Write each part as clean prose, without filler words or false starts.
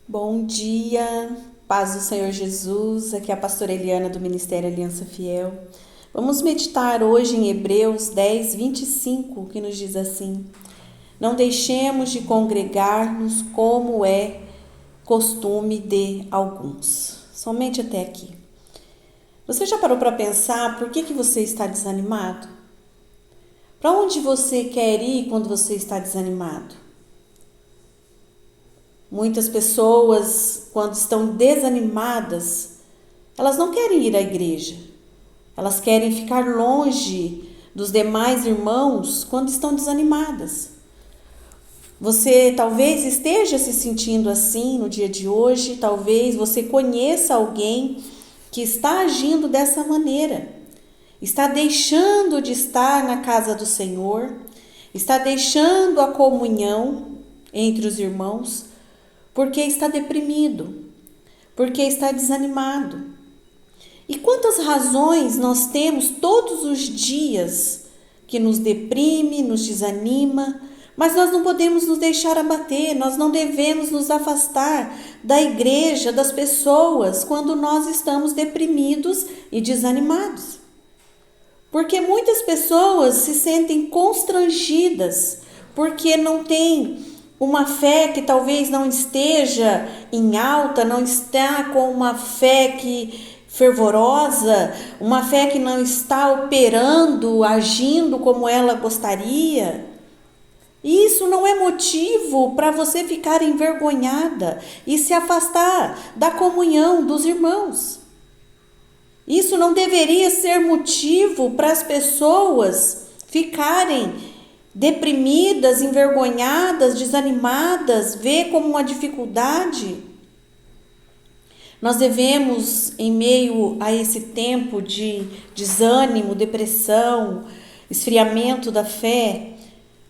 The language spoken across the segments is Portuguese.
Bom dia, paz do Senhor Jesus. Aqui é a pastora Eliana do Ministério Aliança Fiel. Vamos meditar hoje em Hebreus 10, 25, que nos diz assim: Não deixemos de congregar-nos como é costume de alguns. Somente até aqui. Você já parou para pensar por que você está desanimado? Para onde você quer ir quando você está desanimado? Muitas pessoas, quando estão desanimadas, elas não querem ir à igreja. Elas querem ficar longe dos demais irmãos quando estão desanimadas. Você talvez esteja se sentindo assim no dia de hoje, talvez você conheça alguém que está agindo dessa maneira. Está deixando de estar na casa do Senhor, está deixando a comunhão entre os irmãos, porque está deprimido, porque está desanimado. E quantas razões nós temos todos os dias que nos deprime, nos desanima, mas nós não podemos nos deixar abater, nós não devemos nos afastar da igreja, das pessoas, quando nós estamos deprimidos e desanimados. Porque muitas pessoas se sentem constrangidas, porque não têm uma fé que talvez não esteja em alta, não está com uma fé fervorosa, uma fé que não está operando, agindo como ela gostaria. E isso não é motivo para você ficar envergonhada e se afastar da comunhão dos irmãos. Isso não deveria ser motivo para as pessoas ficarem deprimidas, envergonhadas, desanimadas, ver como uma dificuldade. Nós devemos, em meio a esse tempo de desânimo, depressão, esfriamento da fé,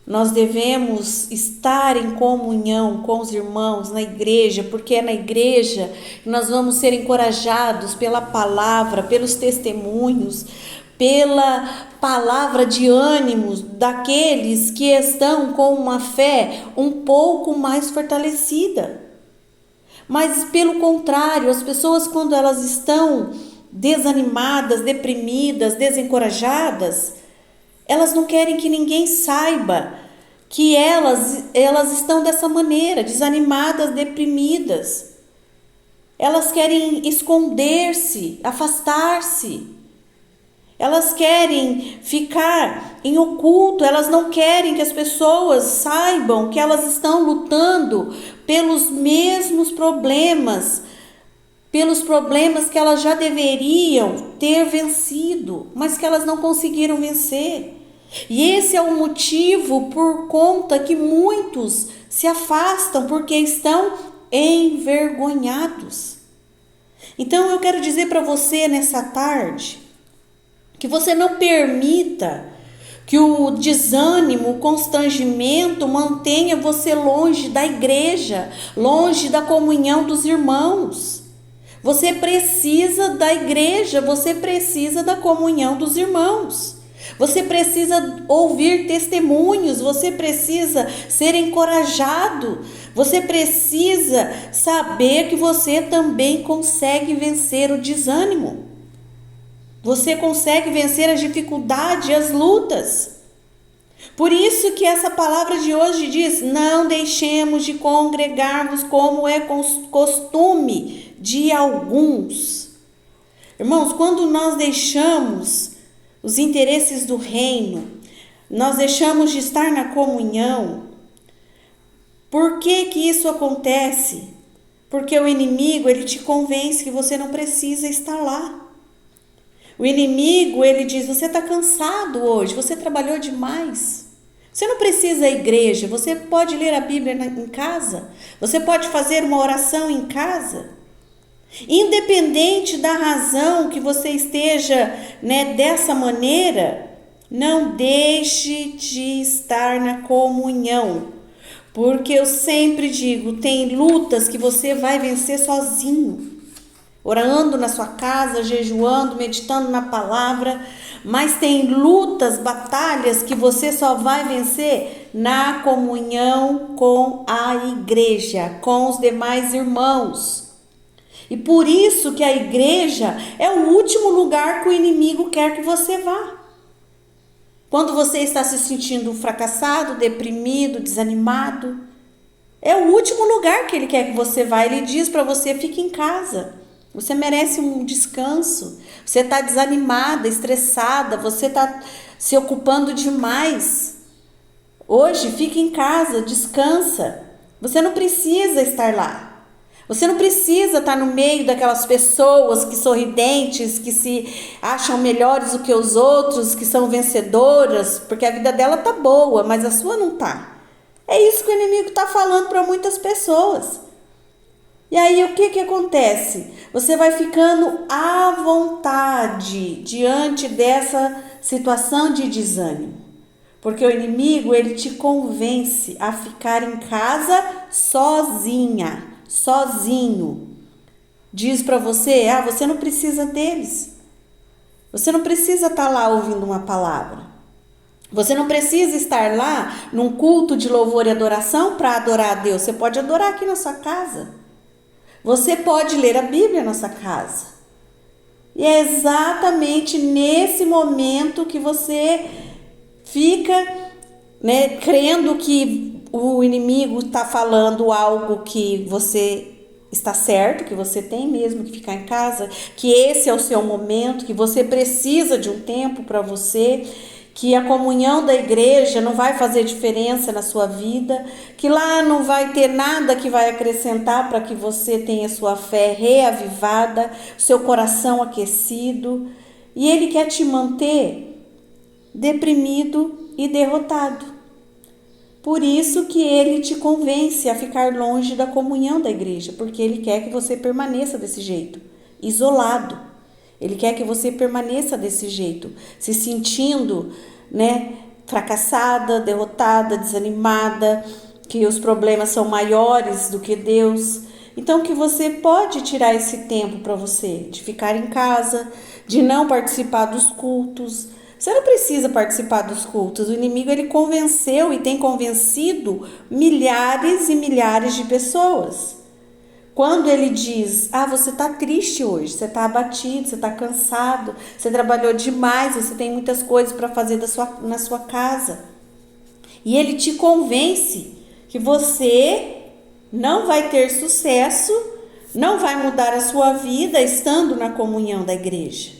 nós devemos estar em comunhão com os irmãos na igreja, porque é na igreja que nós vamos ser encorajados pela palavra, pelos testemunhos, pela palavra de ânimos daqueles que estão com uma fé um pouco mais fortalecida. Mas pelo contrário, as pessoas quando elas estão desanimadas, deprimidas, desencorajadas, elas não querem que ninguém saiba que elas estão dessa maneira, desanimadas, deprimidas. Elas querem esconder-se, afastar-se. Elas querem ficar em oculto, elas não querem que as pessoas saibam que elas estão lutando pelos mesmos problemas, pelos problemas que elas já deveriam ter vencido, mas que elas não conseguiram vencer. E esse é o motivo por conta que muitos se afastam, porque estão envergonhados. Então eu quero dizer para você nessa tarde, que você não permita que o desânimo, o constrangimento mantenha você longe da igreja, longe da comunhão dos irmãos. Você precisa da igreja, você precisa da comunhão dos irmãos. Você precisa ouvir testemunhos, você precisa ser encorajado, você precisa saber que você também consegue vencer o desânimo. Você consegue vencer as dificuldades, as lutas. Por isso que essa palavra de hoje diz: não deixemos de congregarmos como é costume de alguns. Irmãos, quando nós deixamos os interesses do reino, nós deixamos de estar na comunhão. Por que que isso acontece? Porque o inimigo, ele te convence que você não precisa estar lá. O inimigo, ele diz: você está cansado hoje, você trabalhou demais. Você não precisa ir à igreja, você pode ler a Bíblia em casa, você pode fazer uma oração em casa. Independente da razão que você esteja, dessa maneira, não deixe de estar na comunhão. Porque eu sempre digo, tem lutas que você vai vencer sozinho. orando na sua casa, jejuando, meditando na palavra, mas tem lutas, batalhas que você só vai vencer na comunhão com a igreja, com os demais irmãos. E por isso que a igreja é o último lugar que o inimigo quer que você vá. Quando você está se sentindo fracassado, deprimido, desanimado, é o último lugar que ele quer que você vá. Ele diz para você: fique em casa. Você merece um descanso. Você está desanimada, estressada, você está se ocupando demais. Hoje, fique em casa, descansa. Você não precisa estar lá. Você não precisa estar no meio daquelas pessoas que sorridentes, que se acham melhores do que os outros, que são vencedoras, porque a vida dela tá boa, mas a sua não tá. É isso que o inimigo está falando para muitas pessoas. E aí o que acontece? Você vai ficando à vontade diante dessa situação de desânimo. Porque o inimigo, ele te convence a ficar em casa sozinha, sozinho. Diz para você: você não precisa deles. Você não precisa estar lá ouvindo uma palavra. Você não precisa estar lá num culto de louvor e adoração para adorar a Deus. Você pode adorar aqui na sua casa. Você pode ler a Bíblia na sua casa. E é exatamente nesse momento que você fica, crendo que o inimigo está falando algo que você está certo, que você tem mesmo que ficar em casa, que esse é o seu momento, que você precisa de um tempo para você, que a comunhão da igreja não vai fazer diferença na sua vida, que lá não vai ter nada que vai acrescentar para que você tenha sua fé reavivada, seu coração aquecido, e ele quer te manter deprimido e derrotado. Por isso que ele te convence a ficar longe da comunhão da igreja, porque ele quer que você permaneça desse jeito, isolado. Ele quer que você permaneça desse jeito, se sentindo, fracassada, derrotada, desanimada, que os problemas são maiores do que Deus. Então que você pode tirar esse tempo para você, de ficar em casa, de não participar dos cultos. Você não precisa participar dos cultos. O inimigo, ele convenceu e tem convencido milhares e milhares de pessoas. Quando ele diz: você está triste hoje, você está abatido, você está cansado, você trabalhou demais, você tem muitas coisas para fazer na sua casa. E ele te convence que você não vai ter sucesso, não vai mudar a sua vida estando na comunhão da igreja.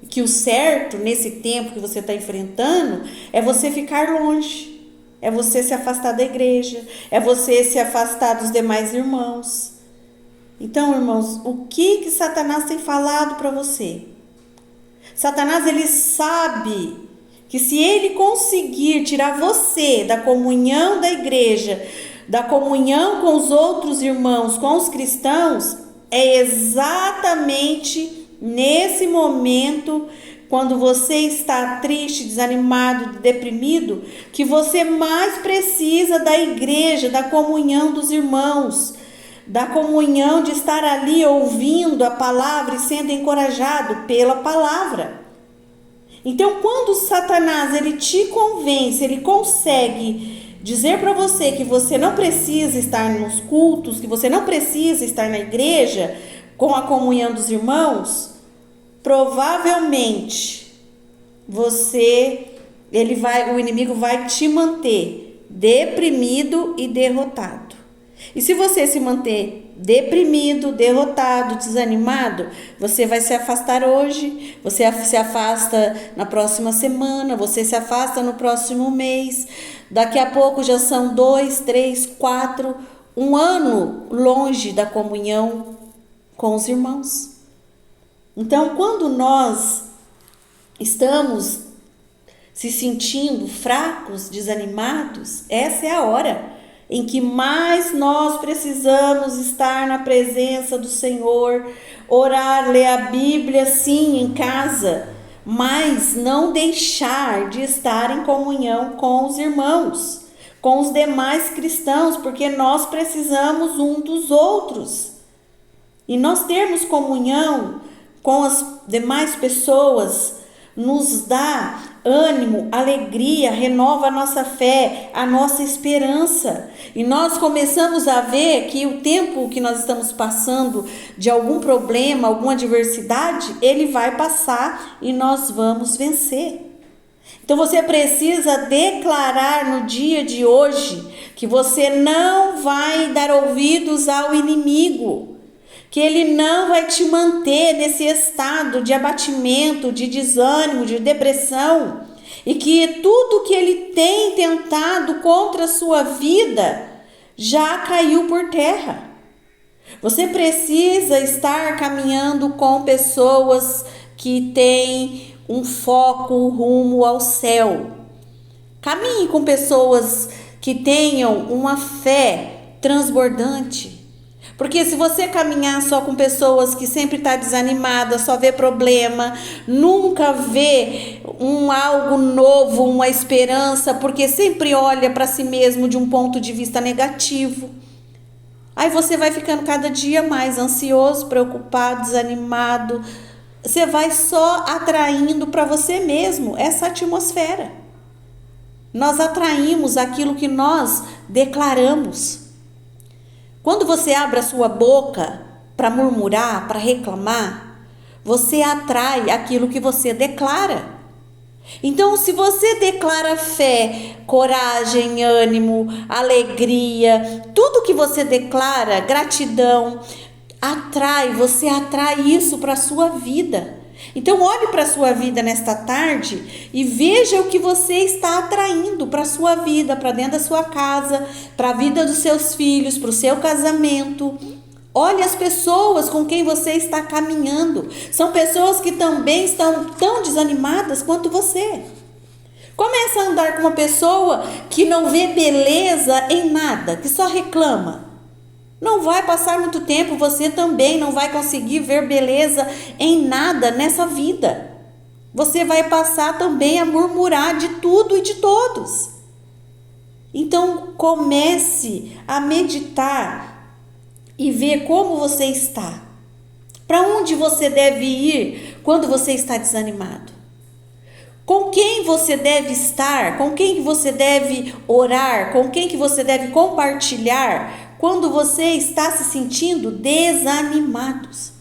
Que o certo nesse tempo que você está enfrentando é você ficar longe, é você se afastar da igreja, é você se afastar dos demais irmãos. Então, irmãos, o que Satanás tem falado para você? Satanás, ele sabe que se ele conseguir tirar você da comunhão da igreja, da comunhão com os outros irmãos, com os cristãos, é exatamente nesse momento, quando você está triste, desanimado, deprimido, que você mais precisa da igreja, da comunhão dos irmãos, da comunhão de estar ali ouvindo a palavra e sendo encorajado pela palavra. Então, quando Satanás, ele te convence, ele consegue dizer para você que você não precisa estar nos cultos, que você não precisa estar na igreja com a comunhão dos irmãos, provavelmente o inimigo vai te manter deprimido e derrotado. E se você se manter deprimido, derrotado, desanimado, você vai se afastar hoje, você se afasta na próxima semana, você se afasta no próximo mês, daqui a pouco já são 2, 3, 4, um ano longe da comunhão com os irmãos. Então, quando nós estamos se sentindo fracos, desanimados, essa é a hora em que mais nós precisamos estar na presença do Senhor, orar, ler a Bíblia, sim, em casa, mas não deixar de estar em comunhão com os irmãos, com os demais cristãos, porque nós precisamos um dos outros. E nós termos comunhão com as demais pessoas nos dá ânimo, alegria, renova a nossa fé, a nossa esperança. E nós começamos a ver que o tempo que nós estamos passando de algum problema, alguma adversidade, ele vai passar e nós vamos vencer. Então você precisa declarar no dia de hoje que você não vai dar ouvidos ao inimigo, que ele não vai te manter nesse estado de abatimento, de desânimo, de depressão, e que tudo que ele tem tentado contra a sua vida já caiu por terra. Você precisa estar caminhando com pessoas que têm um foco rumo ao céu. Caminhe com pessoas que tenham uma fé transbordante. Porque se você caminhar só com pessoas que sempre estão desanimadas, só vê problema, nunca vê algo novo, uma esperança, porque sempre olha para si mesmo de um ponto de vista negativo, aí você vai ficando cada dia mais ansioso, preocupado, desanimado. Você vai só atraindo para você mesmo essa atmosfera. Nós atraímos aquilo que nós declaramos. Quando você abre a sua boca para murmurar, para reclamar, você atrai aquilo que você declara. Então, se você declara fé, coragem, ânimo, alegria, tudo que você declara, gratidão, você atrai isso para a sua vida. Então olhe para a sua vida nesta tarde e veja o que você está atraindo para a sua vida, para dentro da sua casa, para a vida dos seus filhos, para o seu casamento. Olhe as pessoas com quem você está caminhando. São pessoas que também estão tão desanimadas quanto você. Começa a andar com uma pessoa que não vê beleza em nada, que só reclama. Não vai passar muito tempo, você também não vai conseguir ver beleza em nada nessa vida. Você vai passar também a murmurar de tudo e de todos. Então comece a meditar e ver como você está. Para onde você deve ir quando você está desanimado? Com quem você deve estar? Com quem você deve orar? Com quem que você deve compartilhar quando você está se sentindo desanimados?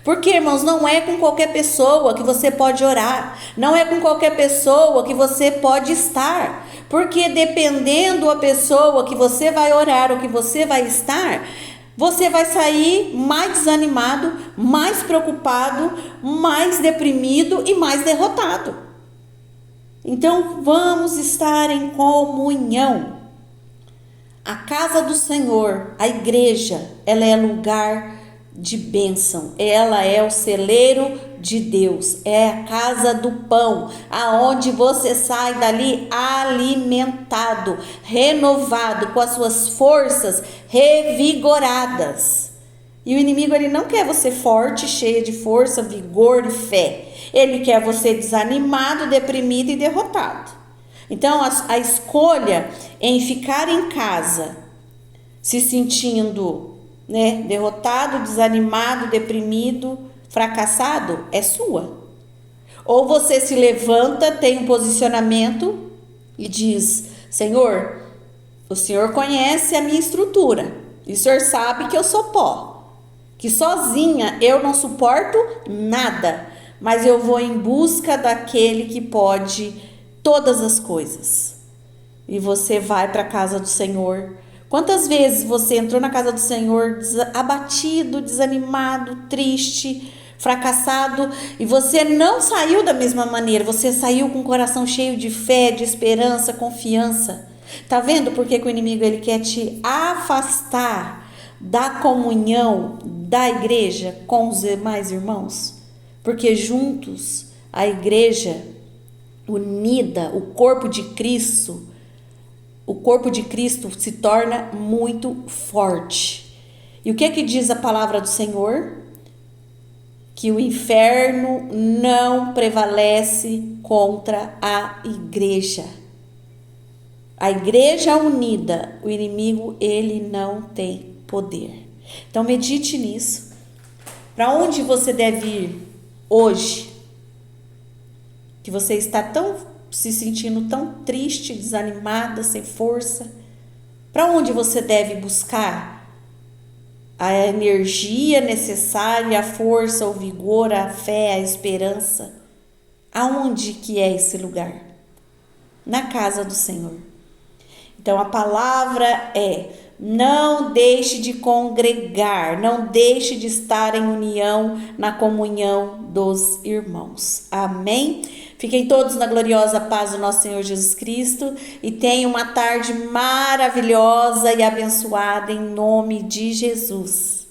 Porque, irmãos, não é com qualquer pessoa que você pode orar, não é com qualquer pessoa que você pode estar, porque dependendo da pessoa que você vai orar ou que você vai estar, você vai sair mais desanimado, mais preocupado, mais deprimido e mais derrotado. Então vamos estar em comunhão. A casa do Senhor, a igreja, ela é lugar de bênção, ela é o celeiro de Deus, é a casa do pão, aonde você sai dali alimentado, renovado, com as suas forças revigoradas. E o inimigo, ele não quer você forte, cheia de força, vigor e fé. Ele quer você desanimado, deprimido e derrotado. Então a escolha em ficar em casa, se sentindo, derrotado, desanimado, deprimido, fracassado, é sua. Ou você se levanta, tem um posicionamento e diz: Senhor, o Senhor conhece a minha estrutura, e o Senhor sabe que eu sou pó, que sozinha eu não suporto nada, mas eu vou em busca daquele que pode todas as coisas. E você vai para a casa do Senhor. Quantas vezes você entrou na casa do Senhor abatido, desanimado, triste, fracassado, e você não saiu da mesma maneira, você saiu com o coração cheio de fé, de esperança, confiança. Tá vendo por que o inimigo, ele quer te afastar da comunhão da igreja com os demais irmãos? Porque juntos, a igreja unida, o corpo de Cristo se torna muito forte. E o que é que diz a palavra do Senhor? Que o inferno não prevalece contra a igreja. A igreja unida, o inimigo, ele não tem poder. Então medite nisso. Para onde você deve ir hoje? Que você está tão se sentindo tão triste, desanimada, sem força. Para onde você deve buscar a energia necessária, a força, o vigor, a fé, a esperança? Aonde que é esse lugar? Na casa do Senhor. Então a palavra é: não deixe de congregar, não deixe de estar em união, na comunhão dos irmãos. Amém? Fiquem todos na gloriosa paz do nosso Senhor Jesus Cristo e tenham uma tarde maravilhosa e abençoada em nome de Jesus.